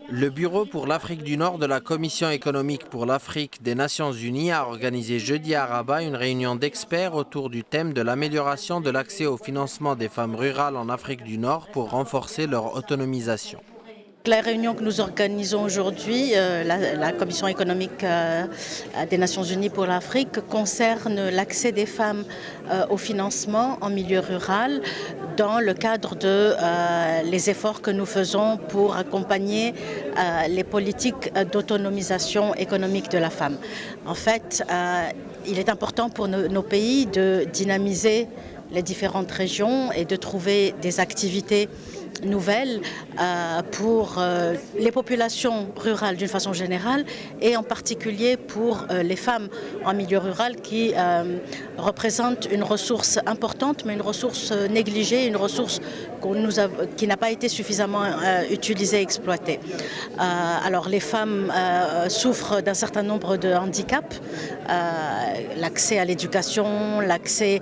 Le Bureau pour l'Afrique du Nord de la Commission économique pour l'Afrique des Nations Unies a organisé jeudi à Rabat une réunion d'experts autour du thème de l'amélioration de l'accès au financement des femmes rurales en Afrique du Nord pour renforcer leur autonomisation. La réunion que nous organisons aujourd'hui, la Commission économique des Nations Unies pour l'Afrique, concerne l'accès des femmes au financement en milieu rural dans le cadre de les efforts que nous faisons pour accompagner les politiques d'autonomisation économique de la femme. En fait, il est important pour nos pays de dynamiser les différentes régions et de trouver des activités nouvelles pour les populations rurales d'une façon générale et en particulier pour les femmes en milieu rural qui représentent une ressource importante mais une ressource négligée, une ressource qui n'a pas été suffisamment utilisée et exploitée. Alors les femmes souffrent d'un certain nombre de handicaps, l'accès à l'éducation, l'accès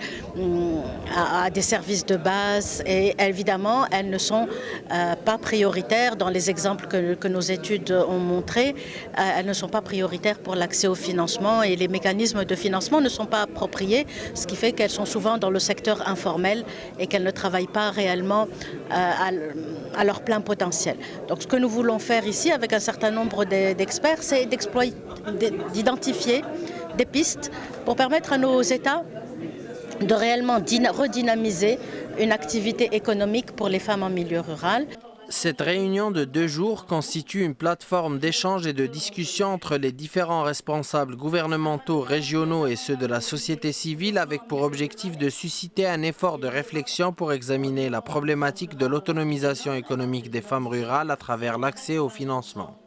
à des services de base et évidemment elles ne sont pas prioritaires dans les exemples que nos études ont montrés. Elles ne sont pas prioritaires pour l'accès au financement et les mécanismes de financement ne sont pas appropriés, ce qui fait qu'elles sont souvent dans le secteur informel et qu'elles ne travaillent pas réellement à leur plein potentiel. Donc ce que nous voulons faire ici avec un certain nombre d'experts, c'est d'identifier des pistes pour permettre à nos États de réellement redynamiser une activité économique pour les femmes en milieu rural. Cette réunion de 2 jours constitue une plateforme d'échange et de discussion entre les différents responsables gouvernementaux, régionaux et ceux de la société civile avec pour objectif de susciter un effort de réflexion pour examiner la problématique de l'autonomisation économique des femmes rurales à travers l'accès au financement.